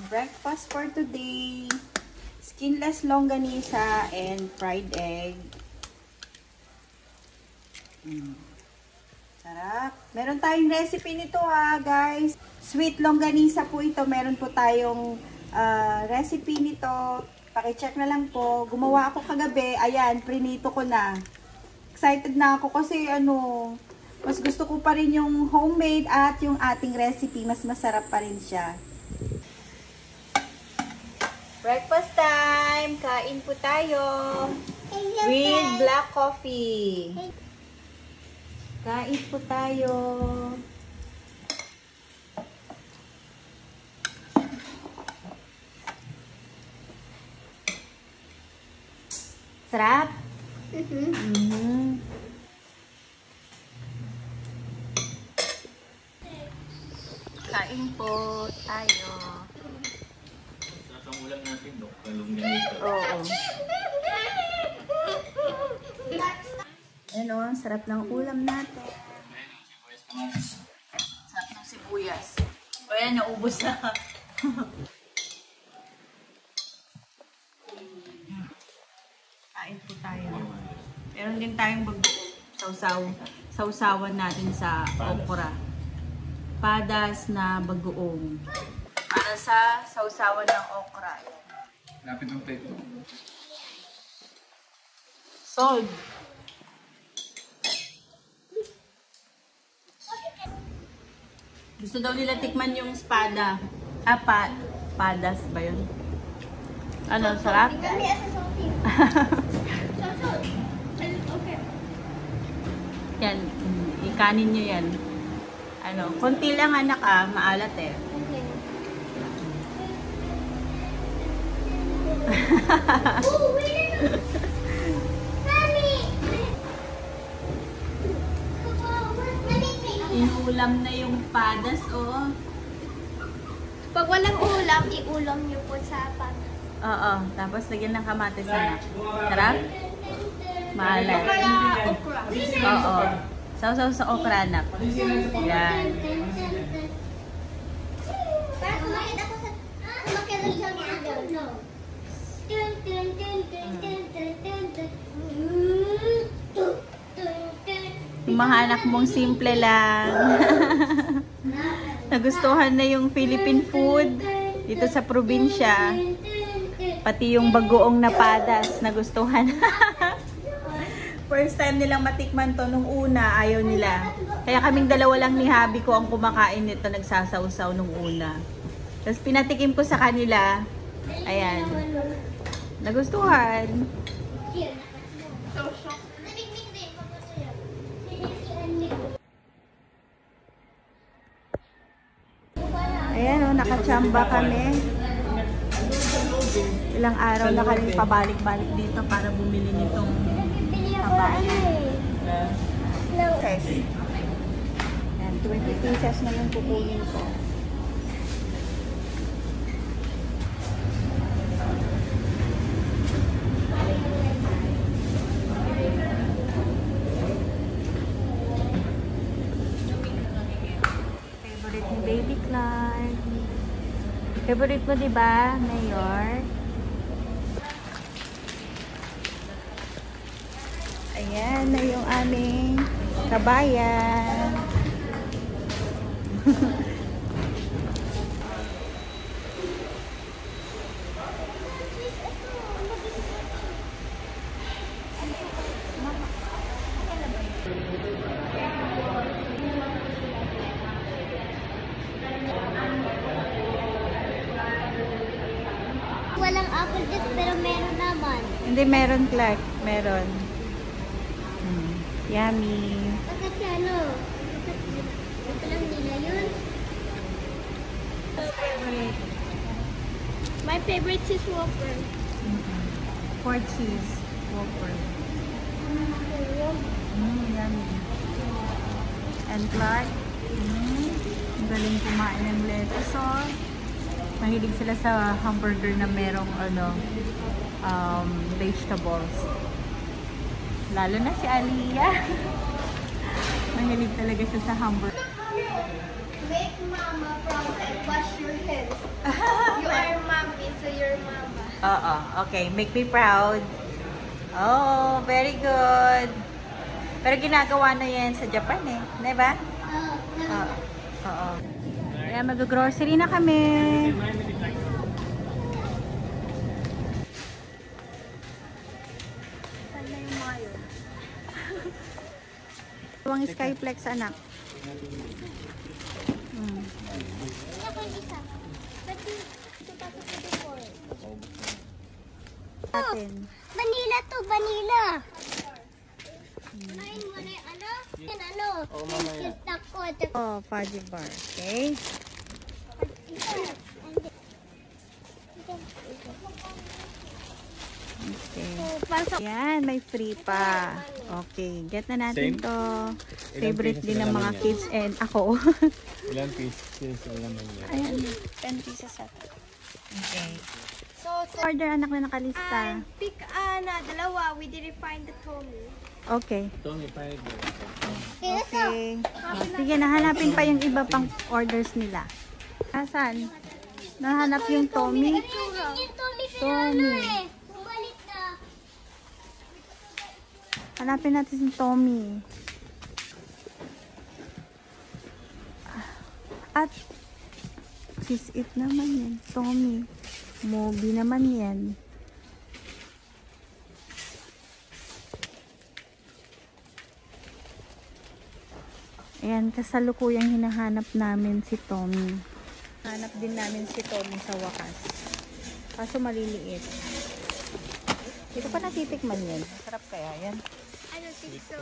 Breakfast for today. Skinless longganisa and fried egg. Sarap. Meron tayong recipe nito guys. Sweet longganisa po ito. Meron po tayong recipe nito. Paki-check na lang po. Gumawa ako kagabi. Ayan, prinito ko na. Excited na ako kasi mas gusto ko pa rin yung homemade at yung ating recipe. Mas masarap pa rin siya. Breakfast time! Kain po tayo. With black coffee. Kain po tayo. Sarap? Kain po tayo. Ang ulam natin, no? Longganisa. Oo. Ayan ang sarap ng ulam natin. Sarap ng sibuyas. O yan, naubos na. Kain po tayo. Meron din tayong sausawan natin sa okra. Padas na bagoong. Para sa sausawan ng okra. Lapit ng plate. Salt. Gusto daw nila tikman yung espada. Padas ba yun? Ano, sarap? Yan, ikanin nyo yan. Konti lang anak maalat eh. Inulam na yung padas, oh. Pag walang ulam, iulam niyo po sa padas. Oo, tapos lagyan ng kamatis na. Sarap? Maalat. Kaya okra. Oo. Sausaw sa okra, anak. Yan. Parang kumakit ako sa... Kumakit ako sa video. Yung mga anak mong simple lang. Nagustuhan na yung Philippine food dito sa probinsya. Pati yung bagoong na padas, nagustuhan. First time nilang matikman to nung una, ayaw nila. Kaya kaming dalawa lang ni Habi ko ang kumakain nito, nagsasawsaw nung una. Tapos pinatikim ko sa kanila. Ayan. Nagustuhan. Ayan nakachamba kami. Ilang araw na kami pabalik-balik dito para bumili nitong kabayan. Okay. Ayan, 20 pieces na yung kukunin ko. Favorite ni Baby Clark. Favorite mo, diba, Mayor? Ayan na yung aming kabayan. Walang apple juice pero meron naman. Hindi, meron, Clark. Meron. Yummy. Bakit ito lang nila yun. My favorite is Whopper. 4 cheese. Whopper. Yummy. And Clark, ang galing kumain ng lettuce, oh. Mahilig sila sa hamburger na merong vegetables. Lalo na si Aliyah. Mahilig talaga siya sa hamburger. Make mama proud and wash your hands. You Oo, okay. Make me proud. Oh, very good. Pero ginagawa na yan sa Japan eh. Di ba? Oo. Oo. Kaya mag-grocery na kami. Saan na yung mga yun? Huwag Skyplex, anak. Atin. Vanilla to, vanilla. Kunain mo na yung ano? Yan ano? Oo, mamaya. Oh, fudgy bar. Okay. Okay. Yan, may free pa. Okay, get na natin Same? to. Ilang Favorite pieces din na ng naman mga yan? kids and ako. Ilang pieces naman yan? Ayan, 10 pieces at. Okay. So, Order anak na nakalista. pick na dalawa. We didn't find the Tommy. Okay. Ito, may pahid. Okay. Sige, nahanapin pa yung iba pang orders nila. Asan? Nahanap yung Tommy. Yung Tommy Tommy. Bumalik na. Hanapin natin si Tommy. At Sis It naman yan. Tommy. Moby naman yan. Ayan, kasalukuyang hinahanap namin si Tommy. Hanap din namin si Tommy sa wakas. Kaso maliliit. Hindi ko pa natitikman yan. Sarap kaya yan. I don't think so.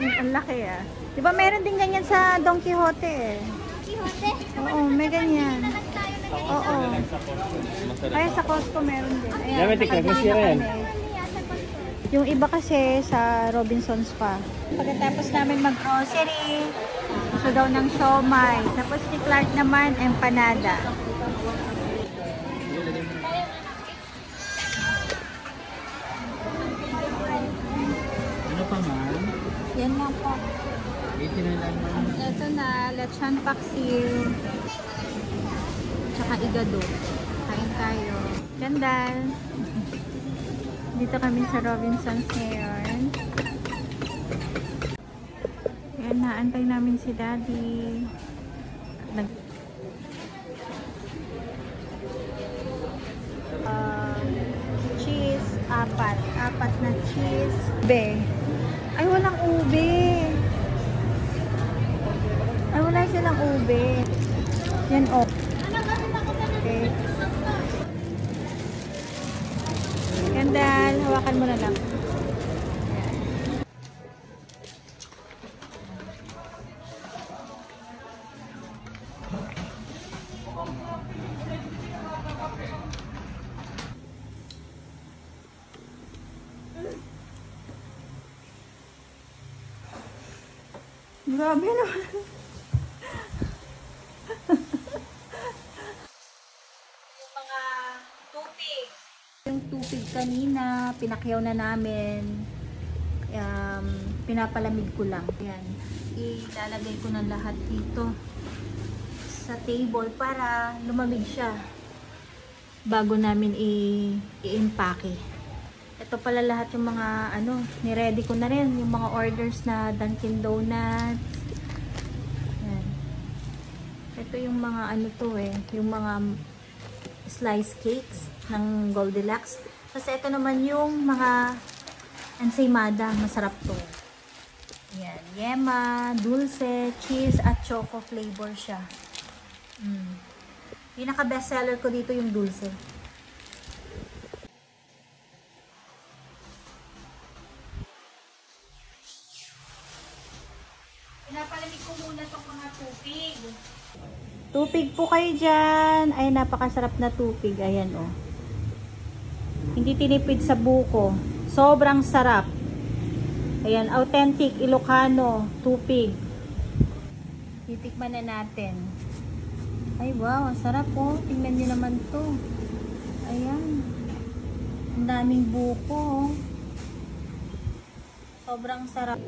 Ang laki ah. Di ba meron din ganyan sa Don Quixote eh? Quixote? Oo, may ganyan. Tayo na ganyan. Oo. Masarap. Kaya sa Costco meron din. Ayan, Dami, tikman. nakabili Masira na yan. kami. Yata pa to. Yung iba kasi sa Robinsons pa. Pagkatapos namin mag-grocery, gusto daw ng siomay. Tapos ni Clark naman, empanada. Ano pa, ma'am? Yan lang po. 80 na lang, ma'am. Ito na, lechon paksiw. Tsaka igado. Kain tayo. Gandal. Dito kami sa Robinsons ngayon. Ayan, naantay namin si Daddy. Cheese, apat na cheese. Ube. Ay, walang ube. Ay, wala silang ube. Yan, oh. Okay. Gandal, hawakan mo na lang. Grabe naman. Yung mga tubig. Yung tubig kanina, pinakyaw na namin. Pinapalamig ko lang. Yan. Ilalagay ko na lahat dito sa table para lumamig siya bago namin i-impake. Ito pala lahat yung mga ni-ready ko na rin. Yung mga orders na Dunkin Donuts. Yan. Ito yung mga yung mga slice cakes ng Goldilocks. Kasi ito naman yung mga ensaymada. Masarap to. Yan. Yema, dulce, cheese, at choco flavor siya. Pinaka best seller ko dito yung dulce. Pinapalamig ko muna itong mga tubig. Tupig po kayo dyan. Ay, napakasarap na tupig. Ayan, oh. Hindi tinipid sa buko. Sobrang sarap. Ayan, authentic Ilocano tupig. Titikman na natin. Ay, wow. Ang sarap, oh. Tingnan nyo naman to. Ayan. Ang daming buko, oh. Sobrang sarap.